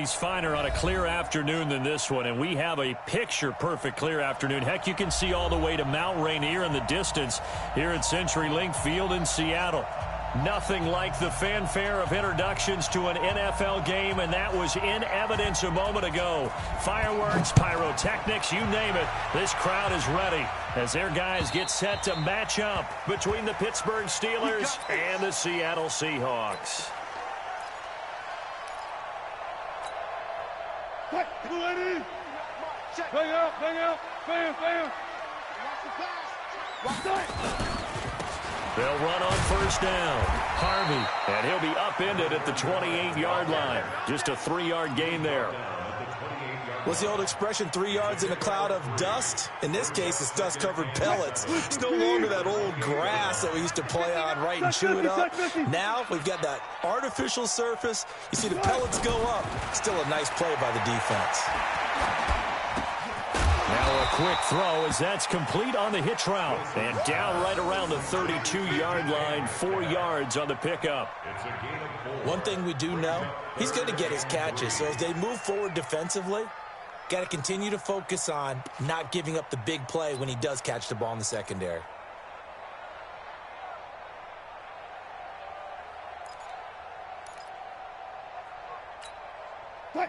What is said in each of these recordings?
nobody's finer on a clear afternoon than this one, and we have a picture-perfect clear afternoon. Heck, you can see all the way to Mount Rainier in the distance here at CenturyLink Field in Seattle. Nothing like the fanfare of introductions to an NFL game, and that was in evidence a moment ago. Fireworks, pyrotechnics, you name it. This crowd is ready as their guys get set to match up between the Pittsburgh Steelers and the Seattle Seahawks. Bang out, bam, bam. They'll run on first down. Harvey, and he'll be upended at the 28-yard line. Just a 3-yard gain there. What's the old expression, 3 yards in a cloud of dust? In this case, it's dust-covered pellets. It's no longer that old grass that we used to play on, right, and chew it up. Now we've got that artificial surface. You see the pellets go up. Still a nice play by the defense. Now a quick throw as that's complete on the hitch route. And down right around the 32-yard line, 4 yards on the pickup. One thing we do know, he's going to get his catches. So as they move forward defensively, got to continue to focus on not giving up the big play when he does catch the ball in the secondary.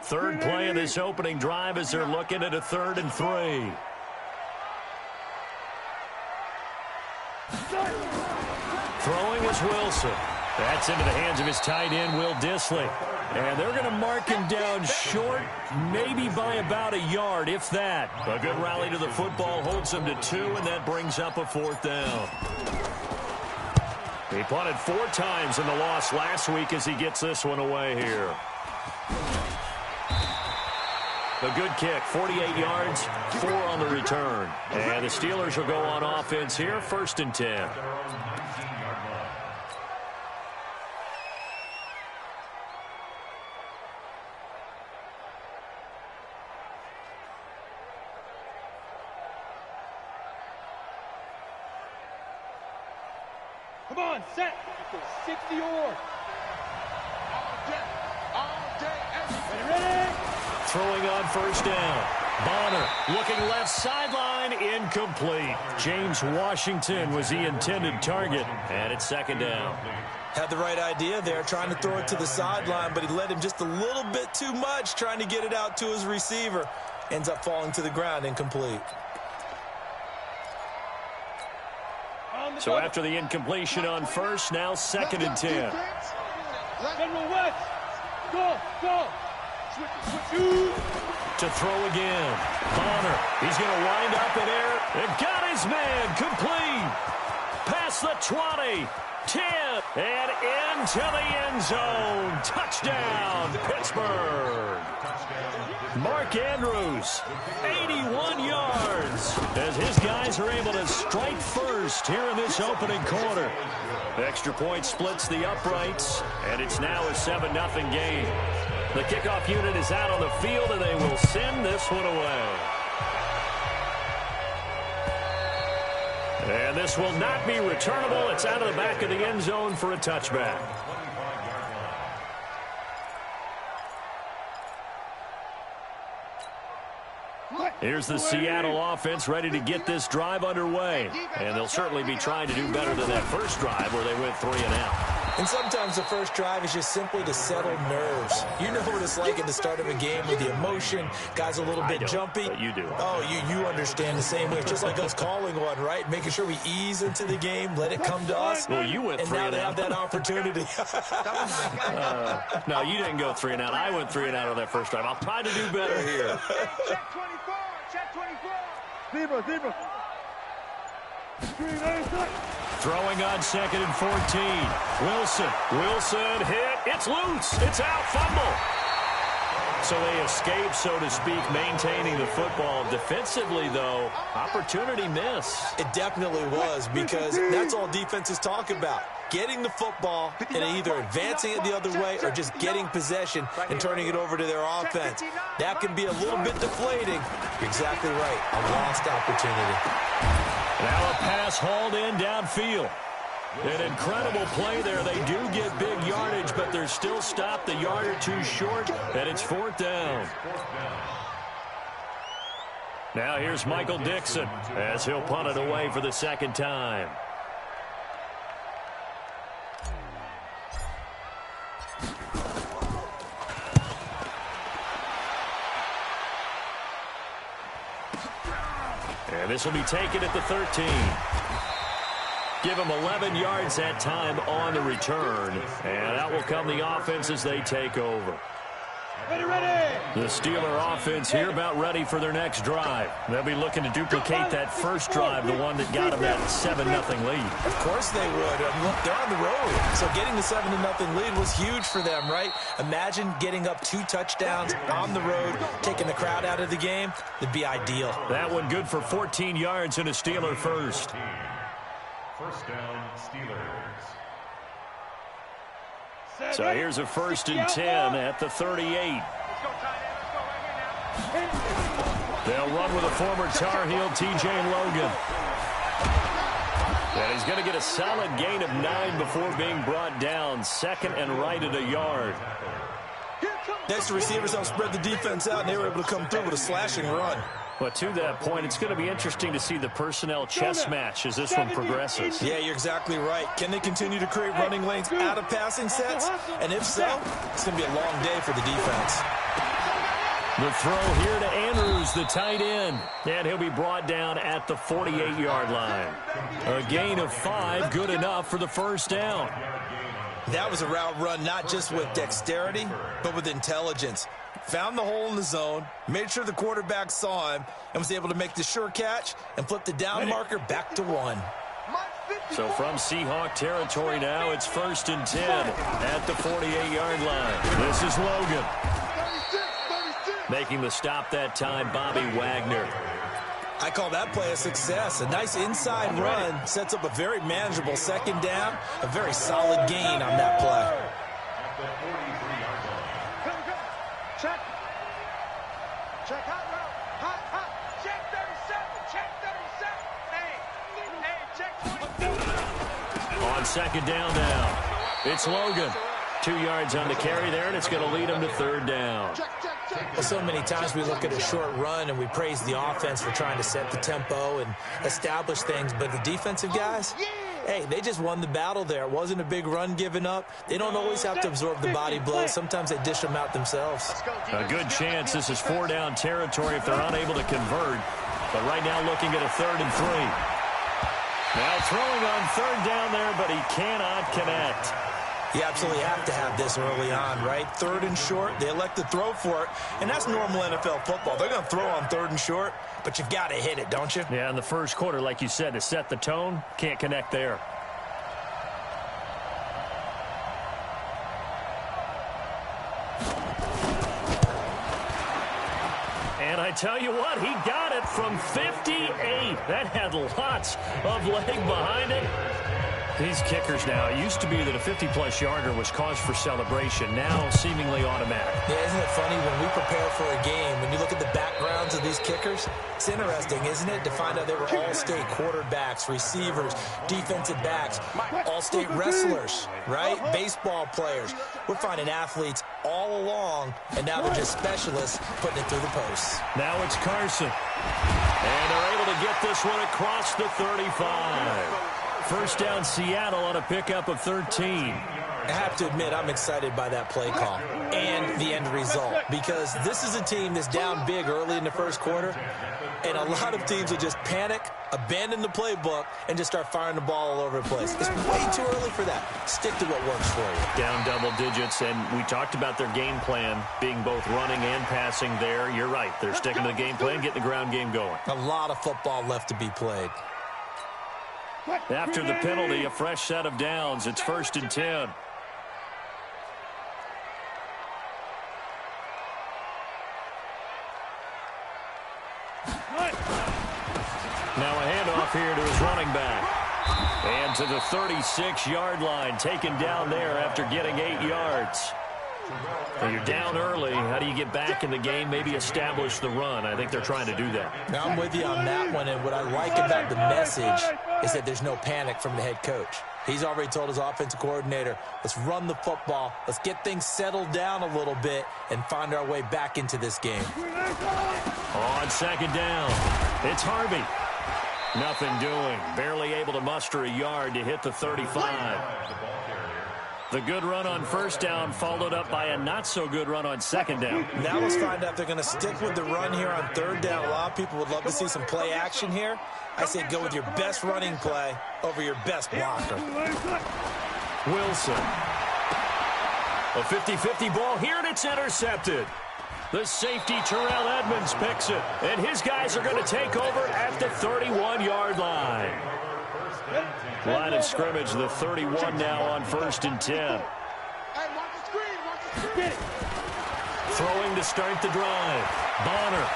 Third play of this opening drive as they're looking at a 3rd and 3. Throwing is Wilson. That's into the hands of his tight end, Will Dissly. And they're going to mark him down short, maybe by about a yard, if that. A good rally to the football holds him to 2, and that brings up a 4th down. He punted 4 times in the loss last week as he gets this one away here. A good kick, 48 yards, 4 on the return. And the Steelers will go on offense here, 1st and 10. Come on, set. 60 or. All day, ready? Throwing on first down. Bonner looking left sideline, incomplete. James Washington was the intended target, and it's 2nd down. Had the right idea there, trying to throw it to the sideline, but he led him just a little bit too much, trying to get it out to his receiver. Ends up falling to the ground, incomplete. So after the incompletion on first, now 2nd and 10. General West, go. To throw again. Bonner, he's going to wind up in air. And got his man complete. Past the 20, 10, and into the end zone. Touchdown, Pittsburgh. Mark Andrews, 81 yards, as his guys are able to strike first here in this opening quarter. Extra point splits the uprights, and it's now a 7-0 game. The kickoff unit is out on the field, and they will send this one away. And this will not be returnable. It's out of the back of the end zone for a touchback. Here's the Seattle offense ready to get this drive underway. And they'll certainly be trying to do better than that first drive where they went 3 and out. And sometimes the first drive is just simply to settle nerves. You know what it's like at the start of a game with the emotion. Guys a little bit jumpy. But you do. Oh, you understand the same way. It's just like us calling one, right? Making sure we ease into the game, let it come to us. Well, you went 3 and out. And now they have that opportunity. No, you didn't go 3 and out. I went 3 and out on that first drive. I'll try to do better here. Check 24. Check 24. Zebra. Throwing on 2nd and 14. Wilson hit. It's loose. It's out. Fumble. So they escape, so to speak, maintaining the football. Defensively, though, opportunity miss. It definitely was, because that's all defenses talk about. Getting the football and either advancing it the other way or just getting possession and turning it over to their offense. That can be a little bit deflating. You're exactly right. A lost opportunity. Now a pass hauled in downfield. An incredible play there. They do get big yardage, but they're still stopped a yard or two short, and it's 4th down. Now here's Michael Dixon as he'll punt it away for the 2nd time. And this will be taken at the 13. Give them 11 yards that time on the return. And out will come the offense as they take over. Ready. The Steeler offense here about ready for their next drive. They'll be looking to duplicate that first drive, the one that got them that 7-0 lead. Of course they would. Look, they're on the road. So getting the 7-0 lead was huge for them, right? Imagine getting up 2 touchdowns on the road, taking the crowd out of the game. It'd be ideal. That one good for 14 yards and a Steeler first. First down, Steelers. So here's a 1st and 10 at the 38. They'll run with a former Tar Heel, T.J. Logan. And he's going to get a solid gain of 9 before being brought down. 2nd and right at a yard. Next, the receivers help spread the defense out, and they were able to come through with a slashing run. But to that point, it's going to be interesting to see the personnel chess match as this one progresses. Yeah, you're exactly right. Can they continue to create running lanes out of passing sets? And if so, it's going to be a long day for the defense. The throw here to Andrews, the tight end. And he'll be brought down at the 48-yard line. A gain of 5, good enough for the 1st down. That was a route run not just with dexterity, but with intelligence. Found the hole in the zone, made sure the quarterback saw him, and was able to make the sure catch and flip the down marker back to 1. So from Seahawk territory now, it's 1st and 10 at the 48-yard line. This is Logan. Making the stop that time, Bobby Wagner. I call that play a success. A nice inside run sets up a very manageable 2nd down, a very solid gain on that play. Check. Check hot route. Hot. Check 37. Check 37. Hey, check 20. On 2nd down now, it's Logan. 2 yards on the carry there, and it's going to lead him to 3rd down. Well, so many times we look at a short run and we praise the offense for trying to set the tempo and establish things, but the defensive guys, hey, they just won the battle there. It wasn't a big run given up. They don't always have to absorb the body blows. Sometimes they dish them out themselves. A good chance this is 4-down territory if they're unable to convert. But right now looking at a 3rd and 3. Now throwing on 3rd down there, but he cannot connect. You absolutely have to have this early on, right? 3rd and short, they elect to throw for it, and that's normal NFL football. They're going to throw on 3rd and short, but you've got to hit it, don't you? Yeah, in the first quarter, like you said, to set the tone, can't connect there. And I tell you what, he got it from 58. That had lots of leg behind it. These kickers now, it used to be that a 50-plus yarder was cause for celebration, now seemingly automatic. Yeah, isn't it funny when we prepare for a game, when you look at the backgrounds of these kickers, it's interesting, isn't it, to find out they were all-state quarterbacks, receivers, defensive backs, all-state wrestlers, right? Baseball players. We're finding athletes all along, and now they're just specialists putting it through the posts. Now it's Carson. And they're able to get this one across the 35. First down, Seattle on a pickup of 13. I have to admit, I'm excited by that play call and the end result, because this is a team that's down big early in the first quarter, and a lot of teams will just panic, abandon the playbook, and just start firing the ball all over the place. It's way too early for that. Stick to what works for you. Down double digits, and we talked about their game plan being both running and passing there. You're right. They're sticking to the game plan, getting the ground game going. A lot of football left to be played. After the penalty, a fresh set of downs. It's 1st and 10. Now a handoff here to his running back. And to the 36-yard line, taken down there after getting 8 yards. Well, you're down early. How do you get back in the game, maybe establish the run? I think they're trying to do that. Now, I'm with you on that one, and what I like about the message is that there's no panic from the head coach. He's already told his offensive coordinator, let's run the football, let's get things settled down a little bit and find our way back into this game. On second down, it's Harvey. Nothing doing. Barely able to muster a yard to hit the 35. The good run on first down followed up by a not-so-good run on second down. Now let's find out if they're going to stick with the run here on third down. A lot of people would love to see some play action here. I say go with your best running play over your best blocker. Wilson. A 50-50 ball here, and it's intercepted. The safety, Terrell Edmonds, picks it. And his guys are going to take over at the 31-yard line. Line of scrimmage, the 31 now on 1st and 10. Throwing to start the drive. Bonner.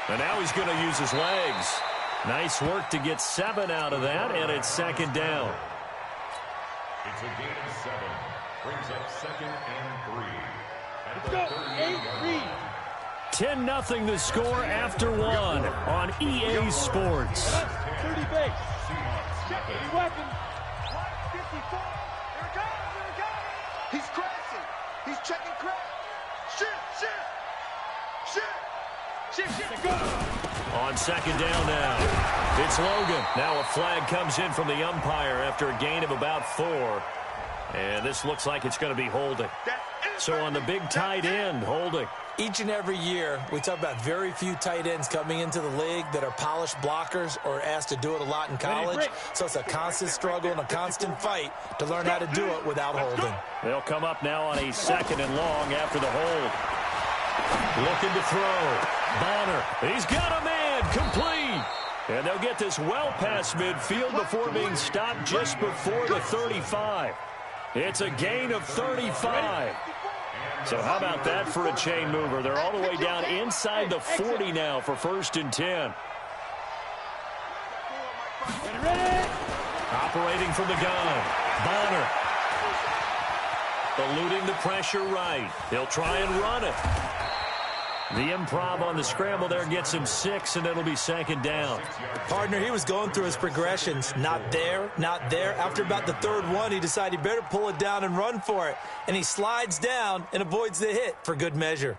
And now he's going to use his legs. Nice work to get 7 out of that, and it's second down. It's a gain of 7. Brings up 2nd and 3. Let's go, 8-3. 10-0 the score after 1 on EA Sports. 30 base. Check it, weapon. 54. Here it comes. He's crashing. He's checking crash. Shit. On second down now, it's Logan. Now a flag comes in from the umpire after a gain of about 4. And this looks like it's going to be holding. So on the big tight end, holding. Each and every year, we talk about very few tight ends coming into the league that are polished blockers or asked to do it a lot in college. So it's a constant struggle and a constant fight to learn how to do it without holding. They'll come up now on a 2nd and long after the hold. Looking to throw. Bonner. He's got a man. Complete. And they'll get this well past midfield before being stopped just before the 35. It's a gain of 35. So how about that for a chain mover? They're all the way down inside the 40 now for 1st and 10. Operating from the gun. Bonner. Eluding the pressure right. He'll try and run it. The improv on the scramble there gets him 6, and it'll be 2nd down. Partner, he was going through his progressions. Not there, not there. After about the 3rd one, he decided he better pull it down and run for it. And he slides down and avoids the hit for good measure.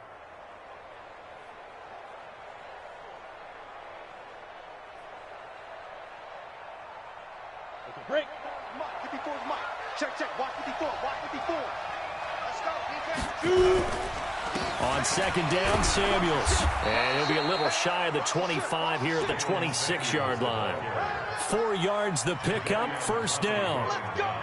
Break. 54 is Mike. Check. Watch 54. Let's go. On second down, Samuels. And he'll be a little shy of the 25 here at the 26-yard line. 4 yards the pickup, 1st down.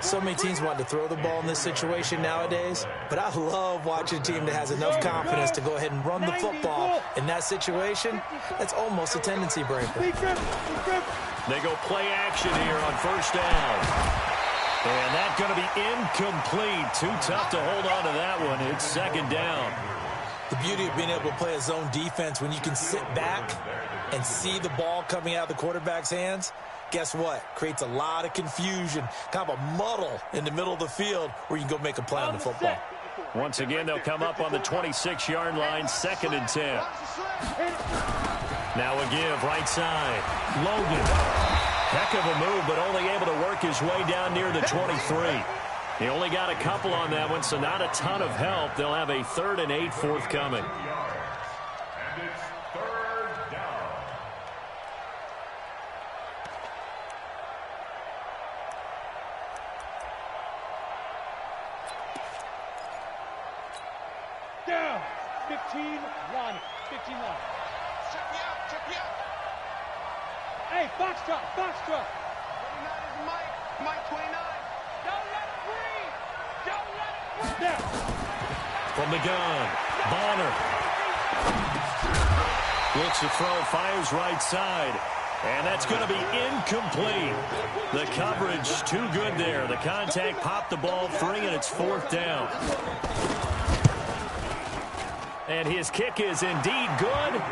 So many teams want to throw the ball in this situation nowadays, but I love watching a team that has enough confidence to go ahead and run the football. In that situation, that's almost a tendency breaker. They go play action here on 1st down. And that's going to be incomplete. Too tough to hold on to that one. It's 2nd down. The beauty of being able to play a zone defense when you can sit back and see the ball coming out of the quarterback's hands, guess what? Creates a lot of confusion, kind of a muddle in the middle of the field where you can go make a play on the football. Once again, they'll come up on the 26-yard line, 2nd and 10. Now a give, right side. Logan. Heck of a move, but only able to work his way down near the 23. He only got a couple on that one, so not a ton of help. They'll have a 3rd and 8 forthcoming. And it's 3rd down. Down. 15 line. 15 line. Check me out. Hey, box drop. 29 is Mike 29. Don't let it breathe. Down. From the gun, Bonner. Looks to throw, fires right side. And that's going to be incomplete. The coverage too good there. The contact popped the ball free, and it's 4th down. And his kick is indeed good.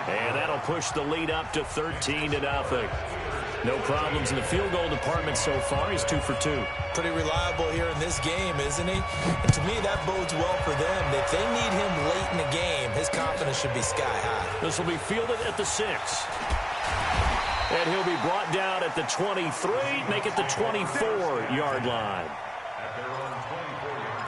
And that'll push the lead up to 13-0. No problems in the field goal department so far. He's 2 for 2. Pretty reliable here in this game, isn't he? And to me, that bodes well for them. If they need him late in the game, his confidence should be sky high. This will be fielded at the 6. And he'll be brought down at the 23, make it the 24-yard line. At their own 24-yard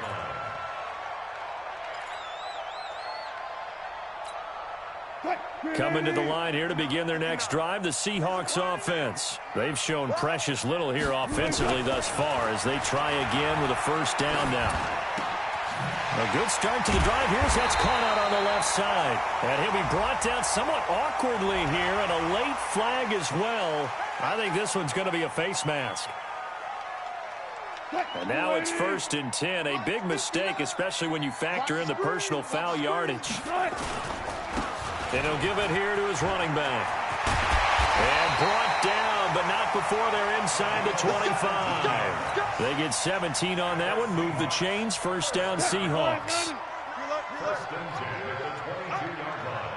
line. Coming to the line here to begin their next drive, the Seahawks offense. They've shown precious little here offensively thus far as they try again with a first down now. A good start to the drive here as that's caught out on the left side. And he'll be brought down somewhat awkwardly here, and a late flag as well. I think this one's going to be a face mask. And now it's 1st and 10. A big mistake, especially when you factor in the personal foul yardage. And he'll give it here to his running back. And brought down, but not before they're inside the 25. They get 17 on that one. Move the chains. First down, Seahawks. 1st and 10 at the 22-yard line.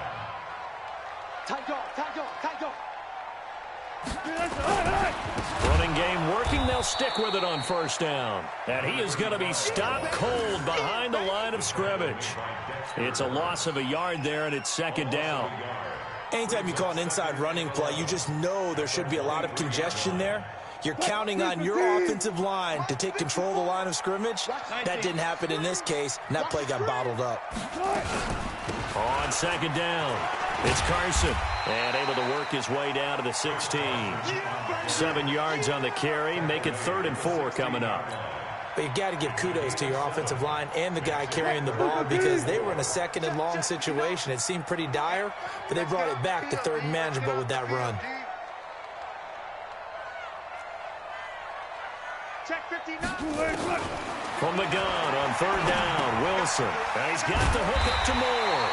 Running game working. They'll stick with it on first down. And he is going to be stopped cold behind the line of scrimmage. It's a loss of a yard there, and it's 2nd down. Anytime you call an inside running play, you just know there should be a lot of congestion there. You're counting on your offensive line to take control of the line of scrimmage. That didn't happen in this case, and that play got bottled up. On 2nd down, it's Carson, and able to work his way down to the 16. 7 yards on the carry, make it 3rd and 4 coming up. But you got to give kudos to your offensive line and the guy carrying the ball because they were in a 2nd and long situation. It seemed pretty dire, but they brought it back to 3rd and manageable with that run. Check 59. From the gun on 3rd down, Wilson. And he's got the hook up to Moore.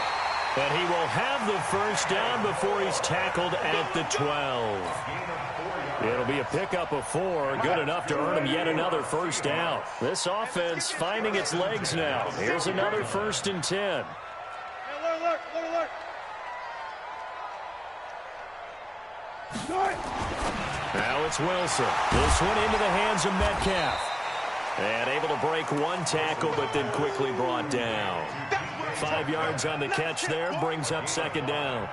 And he will have the first down before he's tackled at the 12. It'll be a pickup of 4, good enough to earn him yet another first down. This offense finding its legs now. Here's another 1st and 10. Now it's Wilson. This one into the hands of Metcalf. And able to break one tackle, but then quickly brought down. 5 yards on the catch there, brings up 2nd down.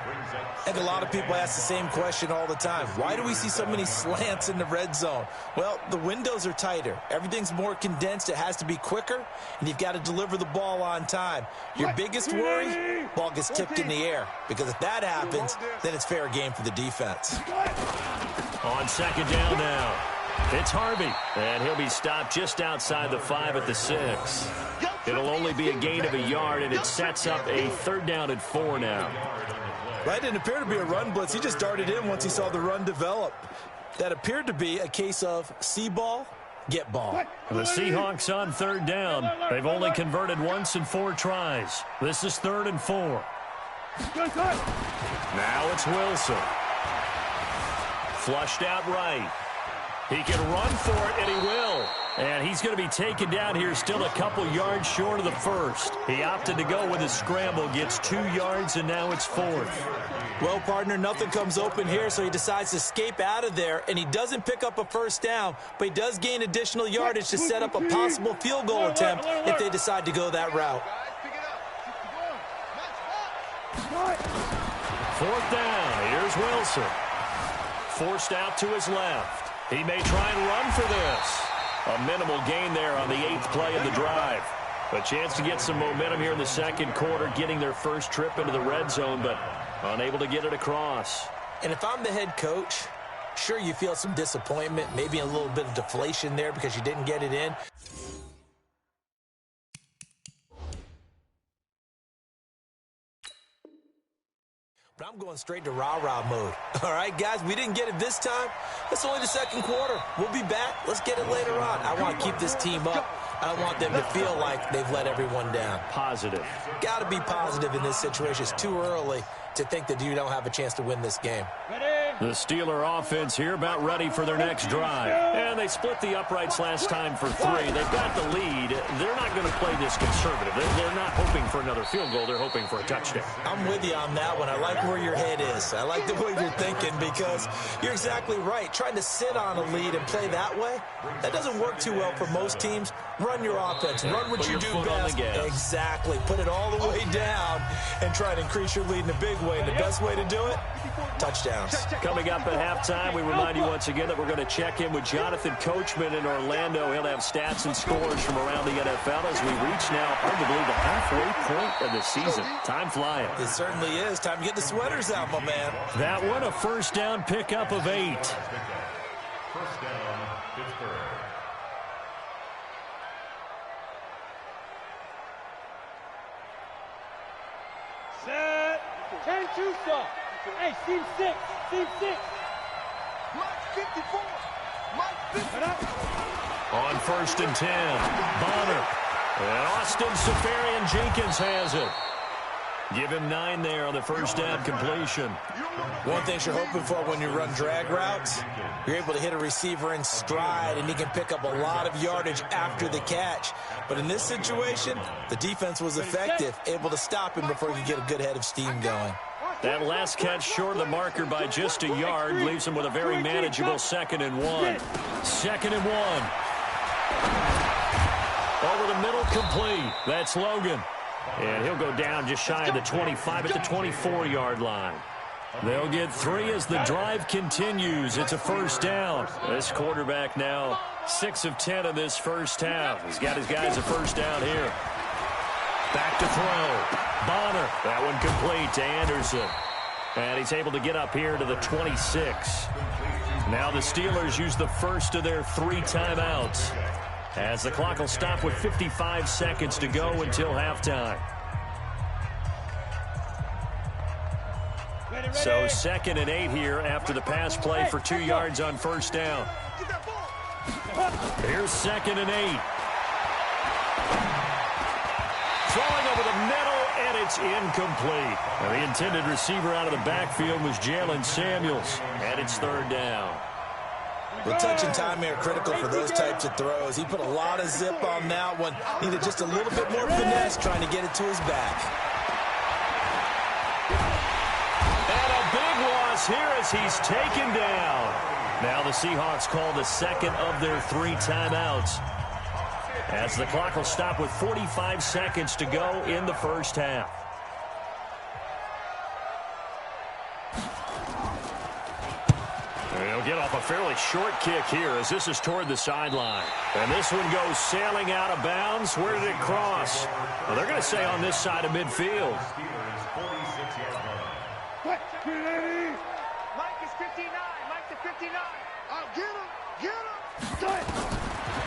And a lot of people ask the same question all the time. Why do we see so many slants in the red zone? Well, the windows are tighter. Everything's more condensed. It has to be quicker, and you've got to deliver the ball on time. Your biggest worry, ball gets tipped in the air. Because if that happens, then it's fair game for the defense. On 2nd down now, it's Harvey, and he'll be stopped just outside the 5 at the 6. It'll only be a gain of a yard, and it sets up a 3rd down and 4 now. That didn't appear to be a run blitz. He just darted in once he saw the run develop. That appeared to be a case of see ball, get ball. The Seahawks on 3rd down. They've only converted once in 4 tries. This is 3rd and 4. Now it's Wilson. Flushed out right. He can run for it, and he will. And he's going to be taken down here still a couple yards short of the first. He opted to go with a scramble, gets 2 yards, and now it's 4th. Well, partner, nothing comes open here, so he decides to escape out of there, and he doesn't pick up a first down, but he does gain additional yardage to set up a possible field goal attempt if they decide to go that route. 4th down. Here's Wilson. Forced out to his left. He may try and run for this. A minimal gain there on the 8th play of the drive. A chance to get some momentum here in the 2nd quarter, getting their first trip into the red zone, but unable to get it across. And if I'm the head coach, sure, you feel some disappointment, maybe a little bit of deflation there because you didn't get it in. But I'm going straight to rah-rah mode. All right, guys, we didn't get it this time. It's only the 2nd quarter. We'll be back. Let's get it later on. I want to keep this team up. I don't want them to feel like they've let everyone down. Positive. Got to be positive in this situation. It's too early to think that you don't have a chance to win this game. The Steeler offense here about ready for their next drive. And they split the uprights last time for 3. They've got the lead. They're not going to play this conservative. They're not hoping for another field goal. They're hoping for a touchdown. I'm with you on that one. I like where your head is. I like the way you're thinking because you're exactly right. Trying to sit on a lead and play that way, that doesn't work too well for most teams. Run your offense. Run what you do best. Exactly. Put it all the way down and try to increase your lead in a big way. And the best way to do it, touchdowns. Coming up at halftime, we remind you once again that we're going to check in with Jonathan Coachman in Orlando. He'll have stats and scores from around the NFL as we reach now arguably the halfway point of the season. Time flying. It certainly is. Time to get the sweaters out, my man. That one, a first down pickup of 8. First down, Pittsburgh. Set. 10-2 stop. Hey, team 6. Team 6. Mike 54. Mike 54. On first and 10, Bonner. And Austin Safarian-Jenkins has it. Give him 9 there on the first down completion. One thing you're hoping for when you run drag routes, you're able to hit a receiver in stride, and he can pick up a lot of yardage after the catch. But in this situation, the defense was effective, able to stop him before he could get a good head of steam going. That last catch short of the marker by just a yard leaves him with a very manageable 2nd and 1. 2nd and 1. Over the middle, complete. That's Logan. And he'll go down just shy of the 25 at the 24-yard line. They'll get 3 as the drive continues. It's a first down. This quarterback now 6 of 10 in this first half. He's got his guys a first down here. Back to throw. Bonner. That one complete to Anderson. And he's able to get up here to the 26. Now the Steelers use the first of their 3 timeouts, as the clock will stop with 55 seconds to go until halftime. So 2nd and 8 here after the pass play for 2 yards on first down. Here's 2nd and 8. Throwing over the middle, and it's incomplete. Now, the intended receiver out of the backfield was Jalen Samuels, and it's 3rd down. Well, touch and time are critical for those types of throws. He put a lot of zip on that one. Needed just a little bit more finesse trying to get it to his back. And a big loss here as he's taken down. Now the Seahawks call the 2nd of their 3 timeouts, as the clock will stop with 45 seconds to go in the first half. They'll get off a fairly short kick here as this is toward the sideline. And this one goes sailing out of bounds. Where did it cross? Well, they're going to say on this side of midfield. What? Mike is 59. Mike is 59. I'll get him. Get him.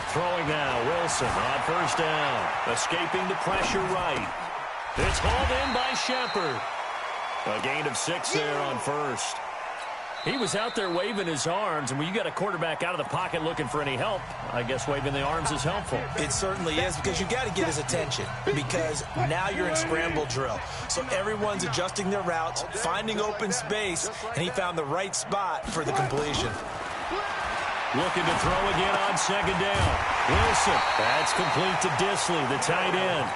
Throwing now, Wilson on first down. Escaping the pressure right. It's hauled in by Shepard. A gain of 6 there on first. He was out there waving his arms, and when you got a quarterback out of the pocket looking for any help, I guess waving the arms is helpful. It certainly is, because you got to get his attention, because now you're in scramble drill. So everyone's adjusting their routes, finding open space, and he found the right spot for the completion. Looking to throw again on 2nd down. Wilson, that's complete to Disley, the tight end.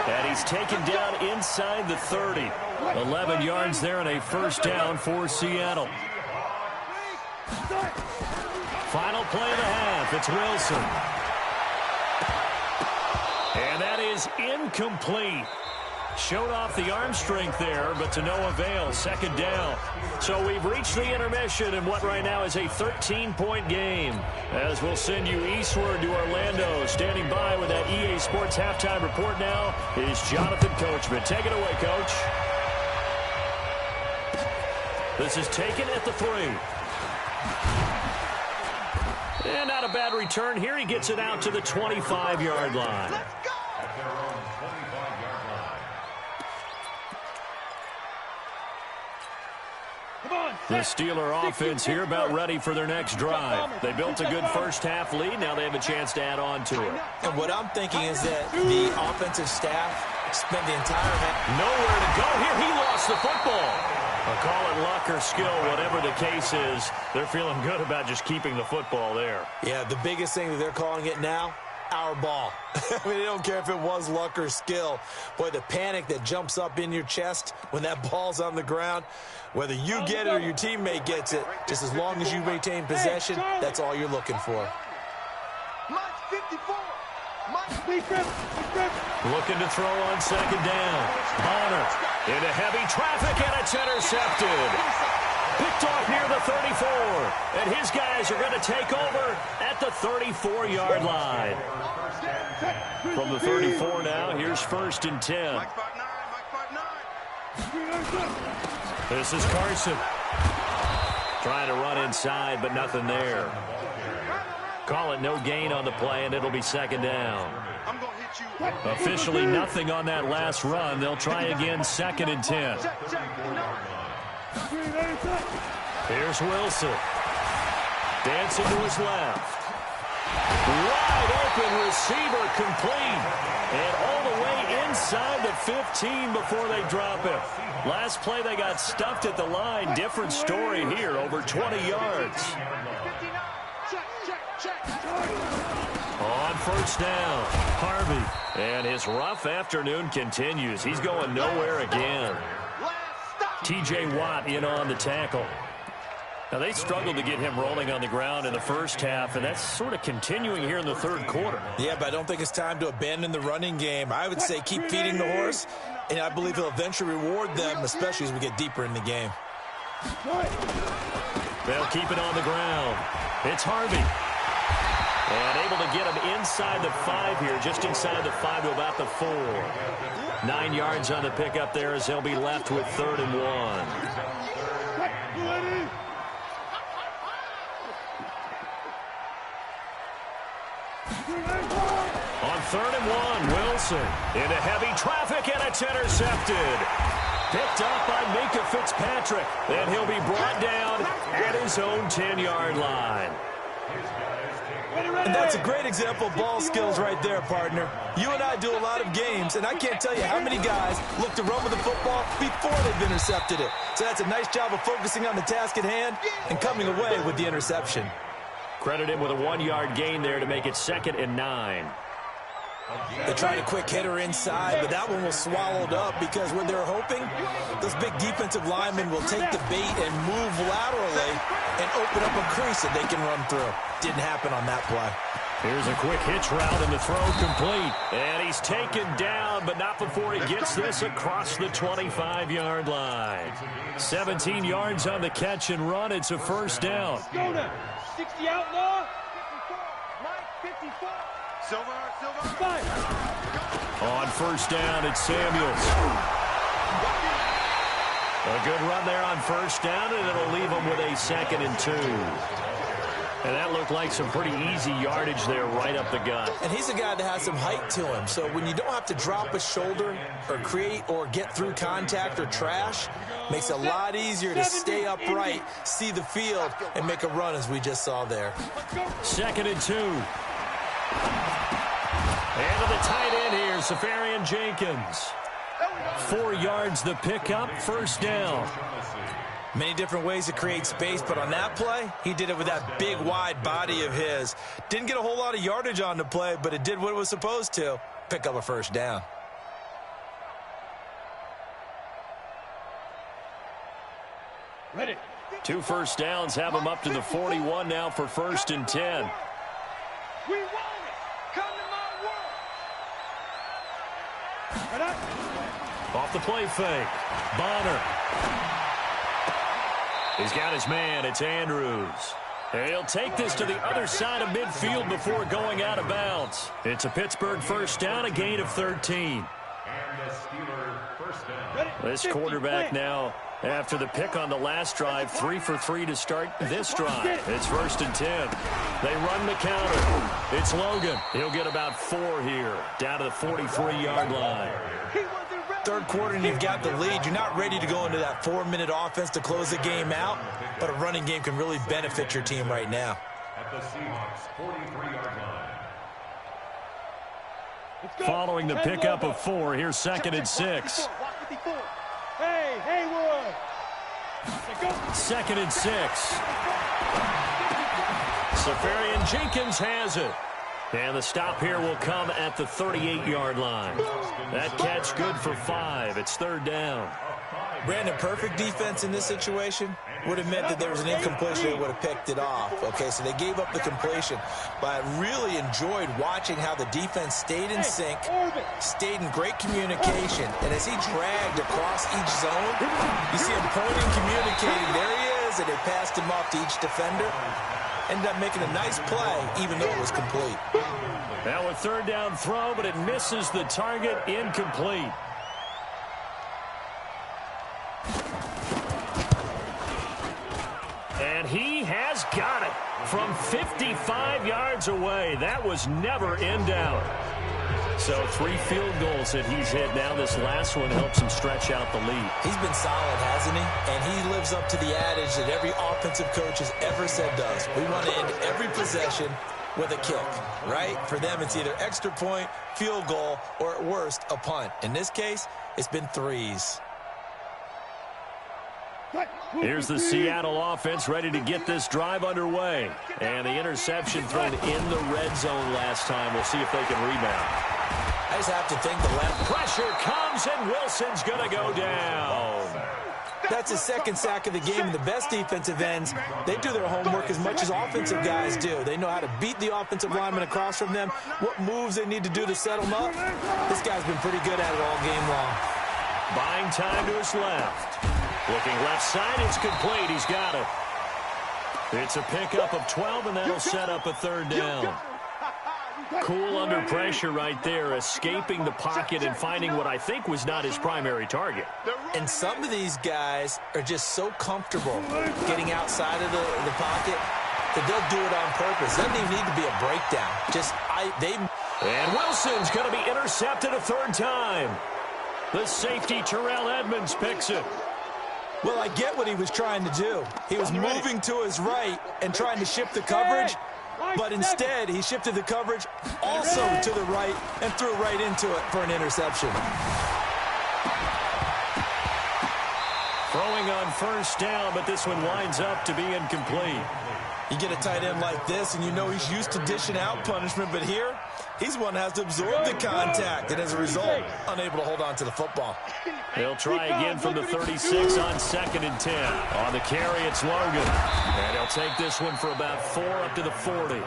And he's taken down inside the 30. 11 yards there and a first down for Seattle. Final play of the half. It's Wilson. And that is incomplete. Showed off the arm strength there, but to no avail. 2nd down. So we've reached the intermission in what right now is a 13-point game. As we'll send you eastward to Orlando. Standing by with that EA Sports halftime report now is Jonathan Coachman. Take it away, Coach. This is taken at the 3. And not a bad return here. He gets it out to the 25-yard line. At their own 25-yard line. The Steeler offense here about ready for their next drive. They built a good first half lead. Now they have a chance to add on to it. And what I'm thinking is that the offensive staff spent the entire half. Nowhere to go here. He lost the football. I'll call it luck or skill, whatever the case is. They're feeling good about just keeping the football there. Yeah, the biggest thing that they're calling it now, our ball. I mean, they don't care if it was luck or skill. Boy, the panic that jumps up in your chest when that ball's on the ground, whether you get it or your teammate gets it, just as long as you maintain possession, that's all you're looking for. Mike 54. Mike. Looking to throw on 2nd down. Bonner. Into heavy traffic, and it's intercepted. Picked off near the 34. And his guys are going to take over at the 34-yard line. From the 34 now, here's 1st and 10. This is Carson. Trying to run inside, but nothing there. Call it no gain on the play, and it'll be 2nd down. Officially nothing on that last run. They'll try again, 2nd and 10. Here's Wilson. Dancing to his left. Wide open receiver, complete. And all the way inside the 15 before they drop it. Last play they got stuffed at the line. Different story here, over 20 yards. On 1st down, Harvey. And his rough afternoon continues. He's going nowhere again. T.J. Watt in on the tackle. Now, they struggled to get him rolling on the ground in the first half, and that's sort of continuing here in the 3rd quarter. Yeah, but I don't think it's time to abandon the running game. I would say keep feeding the horse, and I believe he'll eventually reward them, especially as we get deeper in the game. They'll keep it on the ground. It's Harvey. And able to get him inside the 5 here, just inside the 5 to about the 4. 9 yards on the pickup there as they'll be left with 3rd and 1. On 3rd and 1, Wilson into heavy traffic, and it's intercepted. Picked up by Minka Fitzpatrick. And he'll be brought down at his own 10-yard line. And that's a great example of ball skills right there, partner. You and I do a lot of games, and I can't tell you how many guys look to run with the football before they've intercepted it. So that's a nice job of focusing on the task at hand and coming away with the interception. Credit him with a 1-yard gain there to make it 2nd and 9. They tried a quick hitter inside, but that one was swallowed up because what they're hoping, those big defensive linemen will take the bait and move laterally and open up a crease that they can run through. Didn't happen on that play. Here's a quick hitch route, and the throw complete. And he's taken down, but not before he gets this across the 25-yard line. 17 yards on the catch and run. It's a 1st down. 60 outlaw. 54. Silver. On 1st down, it's Samuels. A good run there on 1st down, and it'll leave him with a 2nd and 2. And that looked like some pretty easy yardage there right up the gut. And he's a guy that has some height to him. So when you don't have to drop a shoulder or create or get through contact or trash, makes it a lot easier to stay upright, see the field, and make a run as we just saw there. 2nd and 2. And to the tight end here, Safarian Jenkins. 4 yards the pickup, 1st down. Many different ways to create space, but on that play, he did it with that big, wide body of his. Didn't get a whole lot of yardage on the play, but it did what it was supposed to. Pick up a 1st down. Ready. 2 1st downs have him up to the 41 now for 1st and 10. We want it. Come to my world. Off the play fake. Bonner. He's got his man. It's Andrews. He'll take this to the other side of midfield before going out of bounds. It's a Pittsburgh 1st down, a gain of 13. This quarterback now, after the pick on the last drive, 3 for 3 to start this drive. It's 1st and 10. They run the counter. It's Logan. He'll get about 4 here, down to the 43-yard line. 3rd quarter and you've got the lead. You're not ready to go into that 4-minute offense to close the game out, but a running game can really benefit your team right now. At the Seahawks 43-yard line. Following the pickup of 4, here's 2nd and 6. Hey, Haywood. 2nd and 6. Safarian Jenkins has it. And the stop here will come at the 38-yard line. That catch good for 5. It's third down. Brandon, perfect defense in this situation would have meant that there was an incompletion. They would have picked it off. Okay, so they gave up the completion. But I really enjoyed watching how the defense stayed in sync, stayed in great communication. And as he dragged across each zone, you see him pointing, communicating. There he is, and they passed him off to each defender. Ended up making a nice play, even though it was complete. Now a third down throw, but it misses the target, incomplete. And he has got it from 55 yards away. That was never in doubt. So 3 field goals that he's hit now. This last one helps him stretch out the lead. He's been solid, hasn't he? And he lives up to the adage that every offensive coach has ever said does. We want to end every possession with a kick, right? For them, it's either extra point, field goal, or at worst, a punt. In this case, it's been 3s. Here's the Seattle offense ready to get this drive underway. And the interception thrown in the red zone last time. We'll see if they can rebound. I just have to think the left pressure comes, and Wilson's going to go down. That's his second sack of the game. And the best defensive ends, they do their homework as much as offensive guys do. They know how to beat the offensive lineman across from them, what moves they need to do to set them up. This guy's been pretty good at it all game long. Buying time to his left. Looking left side, it's complete. He's got it. It's a pickup of 12, and that'll set up a third down. Cool under pressure right there, escaping the pocket and finding what I think was not his primary target. And some of these guys are just so comfortable getting outside of the pocket that they'll do it on purpose. Doesn't even need to be a breakdown. And Wilson's going to be intercepted a third time. The safety, Terrell Edmonds, picks it. Well, I get what he was trying to do. He was moving to his right and trying to shift the coverage, but instead he shifted the coverage also to the right and threw right into it for an interception. Throwing on first down, but this one winds up to be incomplete. You get a tight end like this, and you know he's used to dishing out punishment, but here, he's one that has to absorb the contact, and as a result, unable to hold on to the football. They'll try again from the 36 on 2nd and 10. On the carry, it's Logan. And he'll take this one for about 4 up to the 40.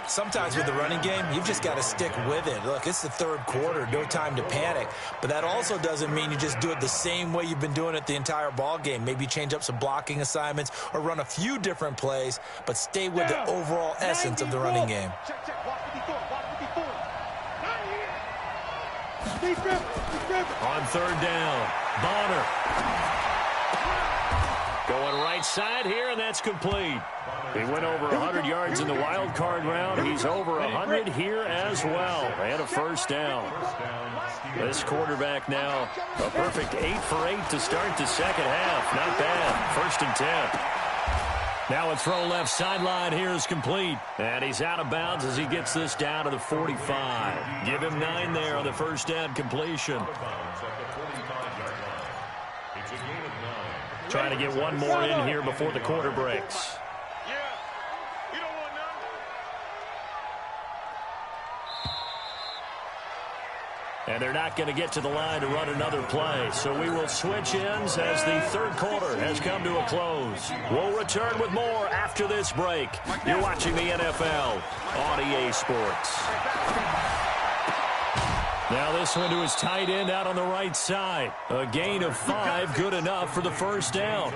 Sometimes with the running game, you've just got to stick with it. Look, it's the third quarter, no time to panic. But that also doesn't mean you just do it the same way you've been doing it the entire ball game. Maybe change up some blocking assignments or run a few different plays, but stay with the overall essence of the running game. On third down, Bonner. Going right side here, and that's complete. He went over 100 yards in the wild card round. He's over 100 here as well. And a first down. This quarterback now a perfect 8 for 8 to start the second half. Not bad. 1st and 10. Now a throw left sideline here is complete. And he's out of bounds as he gets this down to the 45. Give him 9 there on the first down completion. Trying to get one more in here before the quarter breaks. And they're not going to get to the line to run another play. So we will switch ends as the third quarter has come to a close. We'll return with more after this break. You're watching the NFL on EA Sports. Now this one to his tight end out on the right side. A gain of 5, good enough for the first down.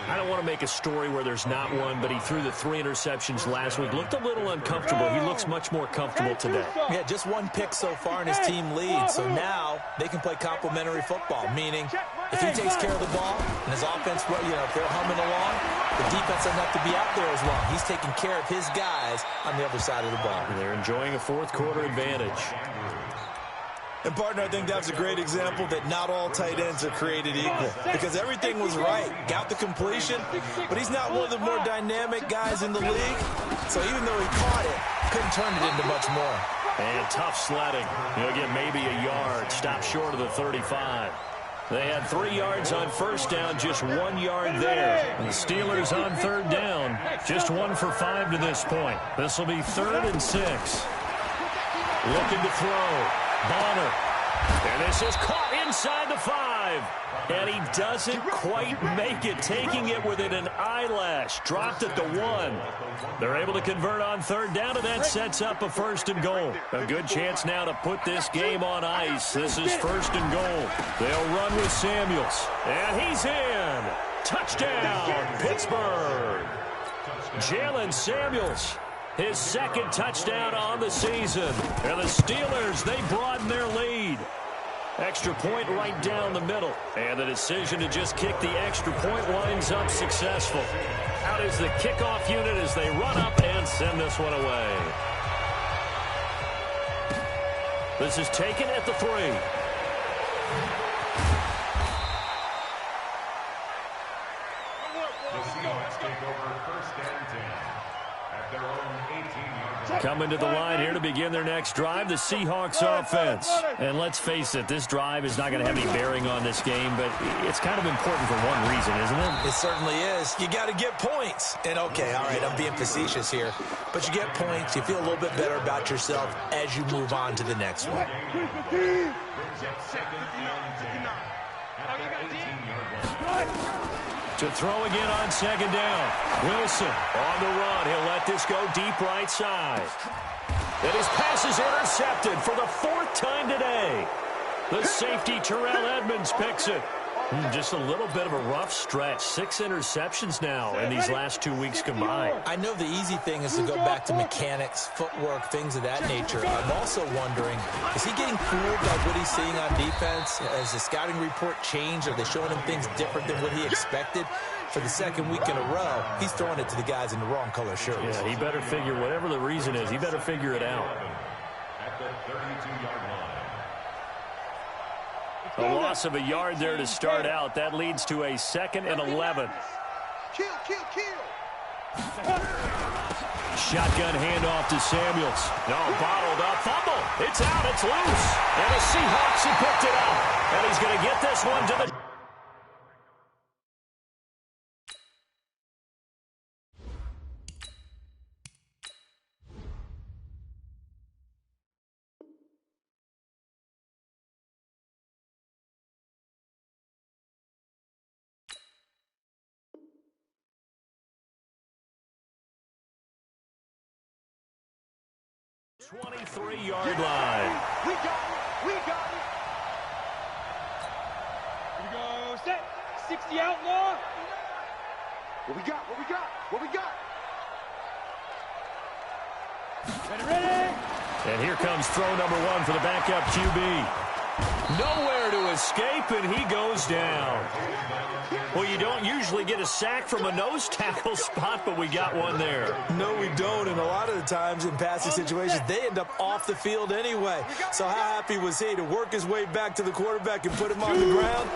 I don't want to make a story where there's not one, but he threw the 3 interceptions last week. Looked a little uncomfortable. He looks much more comfortable today. Yeah, just 1 pick so far and his team leads. So now they can play complementary football, meaning if he takes care of the ball and his offense, if they're humming along, the defense doesn't have to be out there as well. He's taking care of his guys on the other side of the ball. And they're enjoying a fourth quarter advantage. And, partner, I think that was a great example that not all tight ends are created equal because everything was right. Got the completion, but he's not one of the more dynamic guys in the league. So even though he caught it, couldn't turn it into much more. And tough sledding. He'll get maybe a yard. Stop short of the 35. They had 3 yards on first down, just 1 yard there. And the Steelers on third down, just 1 for 5 to this point. This will be 3rd and 6. Looking to throw. Bonner. And this is caught inside the 5. And he doesn't quite make it, taking it within an eyelash. Dropped at the 1. They're able to convert on third down, and that sets up a 1st and goal. A good chance now to put this game on ice. This is 1st and goal. They'll run with Samuels. And he's in. Touchdown, Pittsburgh. Jalen Samuels, his 2nd touchdown on the season. And the Steelers, they broaden their lead. Extra point right down the middle. And the decision to just kick the extra point winds up successful. Out is the kickoff unit as they run up and send this one away. This is taken at the 3. The Seahawks take over 1st and 10 at their own 18-yard line. Coming to the line here to begin their next drive, the Seahawks offense. And let's face it, this drive is not going to have any bearing on this game, but it's kind of important for one reason, isn't it? It certainly is. You got to get points. And, okay, all right, I'm being facetious here. But you get points, you feel a little bit better about yourself as you move on to the next one. Brings up 2nd and 10 at their 18-yard line. To throw again on 2nd down. Wilson on the run. He'll let this go deep right side. And his pass is intercepted for the 4th time today. The safety, Terrell Edmonds, picks it. Just a little bit of a rough stretch. 6 interceptions now in these last 2 weeks combined. I know the easy thing is to go back to mechanics, footwork, things of that nature. I'm also wondering, is he getting fooled by what he's seeing on defense? Has the scouting report changed? Are they showing him things different than what he expected? For the 2nd week in a row, he's throwing it to the guys in the wrong color shirts. Yeah, he better figure, whatever the reason is, he better figure it out. At the 32-yard line. A loss of a yard there to start out. That leads to a 2nd and 11. Kill, kill, kill. Shotgun handoff to Samuels. No, bottled up. Fumble. It's out. It's loose. And the Seahawks have picked it up. And he's going to get this one to the... ...23-yard line. We got it. We got it. Here we go. Set. 60 outlaw. What we got? What we got? What we got? Ready. And here comes throw number 1 for the backup QB. Nowhere to escape, and he goes down. Well, you don't usually get a sack from a nose tackle spot, but we got one there. No, we don't, and a lot of the times in passing situations, they end up off the field anyway. So how happy was he to work his way back to the quarterback and put him on the ground?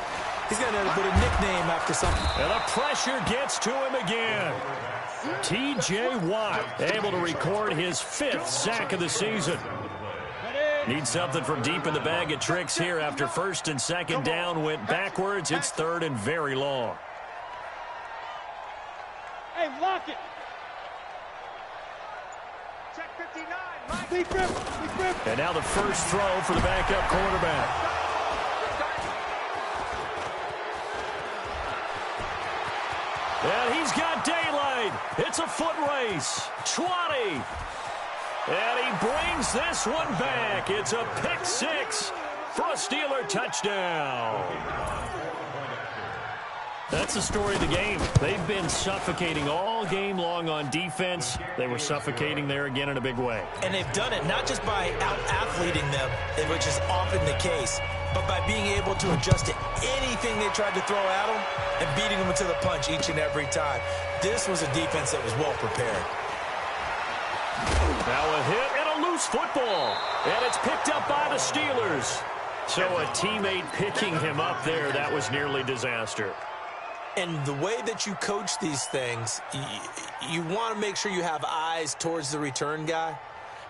He's going to have to put a nickname after something. And the pressure gets to him again. T.J. Watt able to record his 5th sack of the season. Need something from deep in the bag of tricks here after 1st and 2nd down went backwards. It's 3rd and very long. Hey, lock it. Check 59. Mike. Big grip. Big grip. And now the first throw for the backup quarterback. And he's got daylight. It's a foot race. 20. And he brings this one back. It's a pick 6 for a Steeler touchdown. That's the story of the game. They've been suffocating all game long on defense. They were suffocating there again in a big way. And they've done it not just by out-athleting them, which is often the case, but by being able to adjust to anything they tried to throw at them and beating them to the punch each and every time. This was a defense that was well prepared. Now a hit and a loose football. And it's picked up by the Steelers. So a teammate picking him up there, that was nearly disaster. And the way that you coach these things, you want to make sure you have eyes towards the return guy.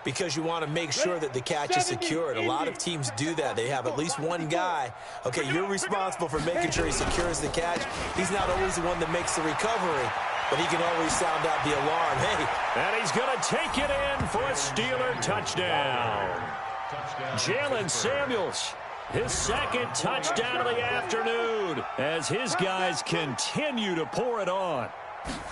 because you want to make sure that the catch is secured. A lot of teams do that. They have at least one guy. Okay, you're responsible for making sure he secures the catch. He's not always the one that makes the recovery, but he can always sound out the alarm. Hey. And he's going to take it in for a Steeler touchdown. Jalen Samuels, his second touchdown of the afternoon as his guys continue to pour it on.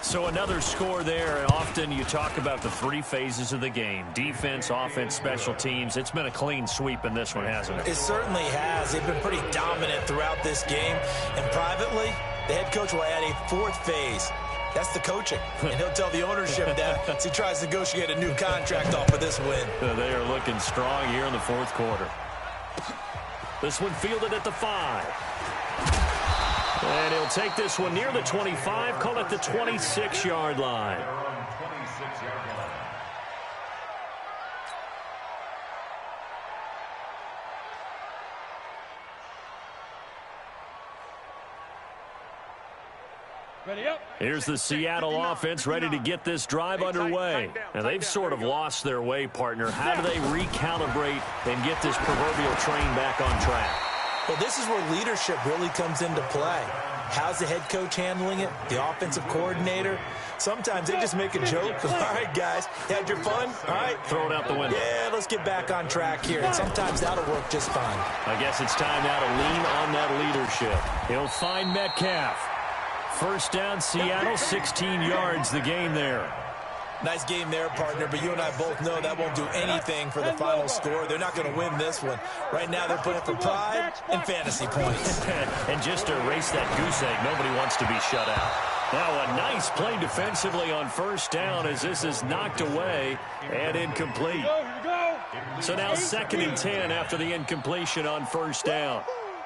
So another score there, and often you talk about the three phases of the game: defense, offense, special teams. It's been a clean sweep in this one, hasn't it? It certainly has. They've been pretty dominant throughout this game. And privately, the head coach will add a fourth phase. That's the coaching. And he'll tell the ownership that as he tries to negotiate a new contract off of this win. They are looking strong here in the fourth quarter. This one fielded at the 5. And he'll take this one near the 25, call it the 26-yard line. Here's the Seattle offense ready to get this drive underway. And they've sort of lost their way, partner. How do they recalibrate and get this proverbial train back on track? Well, this is where leadership really comes into play. How's the head coach handling it? The offensive coordinator? Sometimes they just make a joke. All right, guys, had your fun? All right. Throw it out the window. Yeah, let's get back on track here. And sometimes that'll work just fine. I guess it's time now to lean on that leadership. He'll find Metcalf. First down, Seattle, 16 yards the game there. Nice game there, partner, but you and I both know that won't do anything for the final score. They're not going to win this one. Right now, they're playing for pride and fantasy points. And just to erase that goose egg, nobody wants to be shut out. Now, a nice play defensively on first down as this is knocked away and incomplete. So now 2nd and 10 after the incompletion on first down.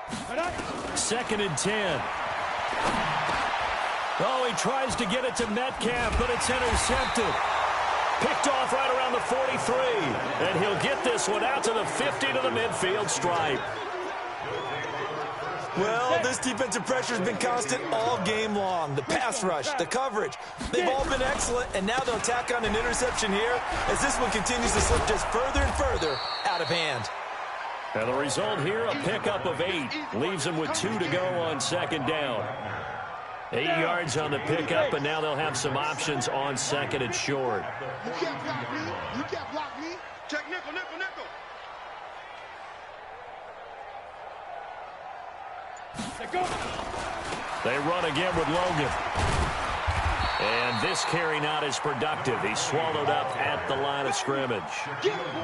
2nd and 10. Oh, he tries to get it to Metcalf, but it's intercepted. Picked off right around the 43. And he'll get this one out to the 50 to the midfield stripe. Well, this defensive pressure has been constant all game long. The pass rush, the coverage, they've all been excellent, and now they'll tack on an interception here as this one continues to slip just further and further out of hand. And the result here, a pickup of 8. Leaves them with 2 to go on second down. 8 yards on the pickup, and now they'll have some options on second and short. You can't block me. You can't block me. Check nickel, nickel, nickel. They run again with Logan. And this carry not as productive. He's swallowed up at the line of scrimmage.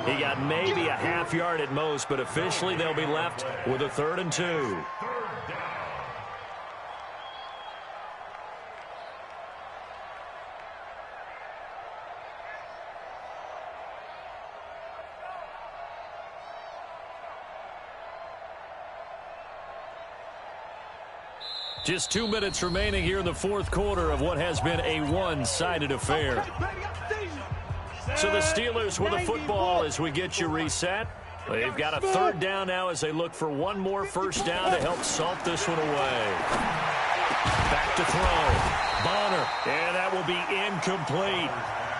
He got maybe a half yard at most, but officially they'll be left with a 3rd and 2. Just 2 minutes remaining here in the fourth quarter of what has been a one-sided affair. So the Steelers with the football as we get you reset. They've got a 3rd down now as they look for one more first down to help salt this one away. Back to throw. Bonner. And that will be incomplete.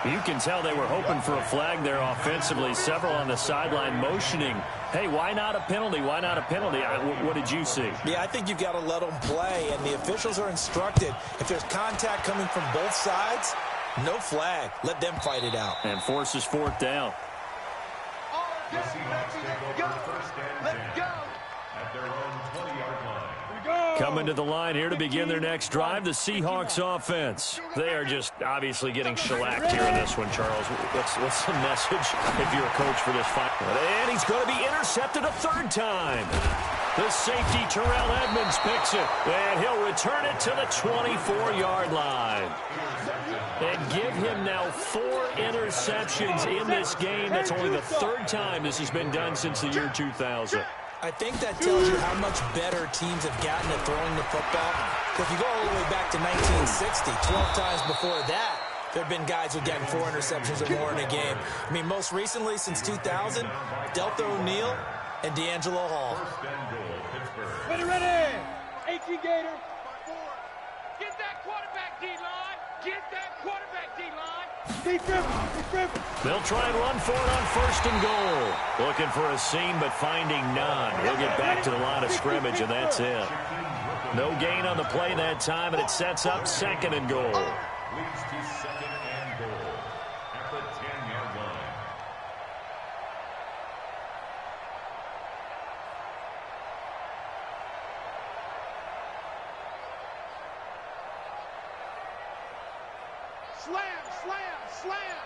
You can tell they were hoping for a flag there offensively. Several on the sideline motioning. Hey, why not a penalty? Why not a penalty? What did you see? Yeah, I think you've got to let them play, and the officials are instructed. If there's contact coming from both sides, no flag. Let them fight it out. And forces 4th down. Let's go. At their own 20-yard line. Coming to the line here to begin their next drive, the Seahawks offense. They are just obviously getting shellacked here in this one, Charles. What's the message if you're a coach for this fight? And he's going to be intercepted a 3rd time. The safety, Terrell Edmonds, picks it. And he'll return it to the 24-yard line. And give him now 4 interceptions in this game. That's only the 3rd time this has been done since the year 2000. I think that tells you how much better teams have gotten at throwing the football. If you go all the way back to 1960, 12 times before that, there have been guys who've gotten 4 interceptions or more in a game. I mean, most recently, since 2000, Delta O'Neal and D'Angelo Hall. Ready, ready! 18 Gator. Get that quarterback, D-line. Get that quarterback, D-line. Keep gripping. They'll try and run for it on 1st and goal. Looking for a seam, but finding none. He'll get back to the line of scrimmage, and that's it. No gain on the play that time, and it sets up 2nd and goal. Leads to 2nd and goal at the 10-yard line. Slam, slam, slam.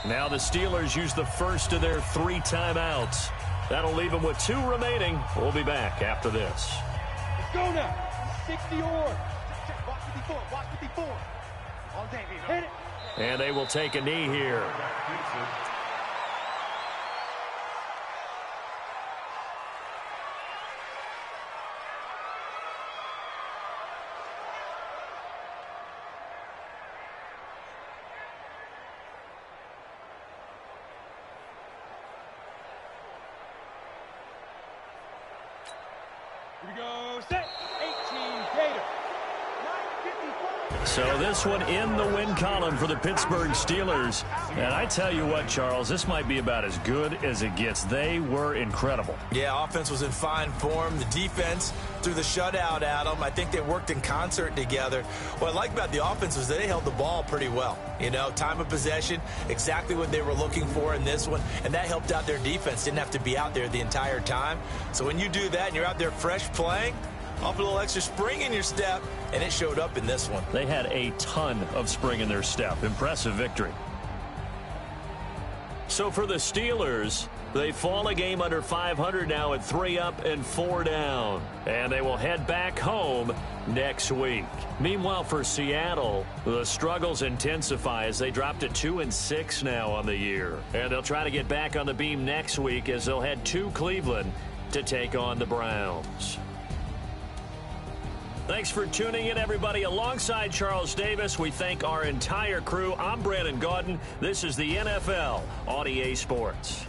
Now the Steelers use the first of their 3 timeouts. That'll leave them with 2 remaining. We'll be back after this. Let's go now. 60 or. Check, watch 54, watch 54. All day, Hit it. And they will take a knee here. Here we go. Set. 18 Gator. So this one in the win column for the Pittsburgh Steelers. And I tell you what, Charles, this might be about as good as it gets. They were incredible. Yeah, offense was in fine form. The defense threw the shutout at them. I think they worked in concert together. What I like about the offense was they held the ball pretty well. You know, time of possession, exactly what they were looking for in this one. And that helped out their defense. Didn't have to be out there the entire time. So when you do that and you're out there fresh playing, off a little extra spring in your step, and it showed up in this one. They had a ton of spring in their step. Impressive victory. So for the Steelers, they fall a game under 500 now at 3 up and 4 down. And they will head back home next week. Meanwhile, for Seattle, the struggles intensify as they drop to 2-6 now on the year. And they'll try to get back on the beam next week as they'll head to Cleveland to take on the Browns. Thanks for tuning in, everybody. Alongside Charles Davis, we thank our entire crew. I'm Brandon Gaudin. This is the NFL on EA Sports.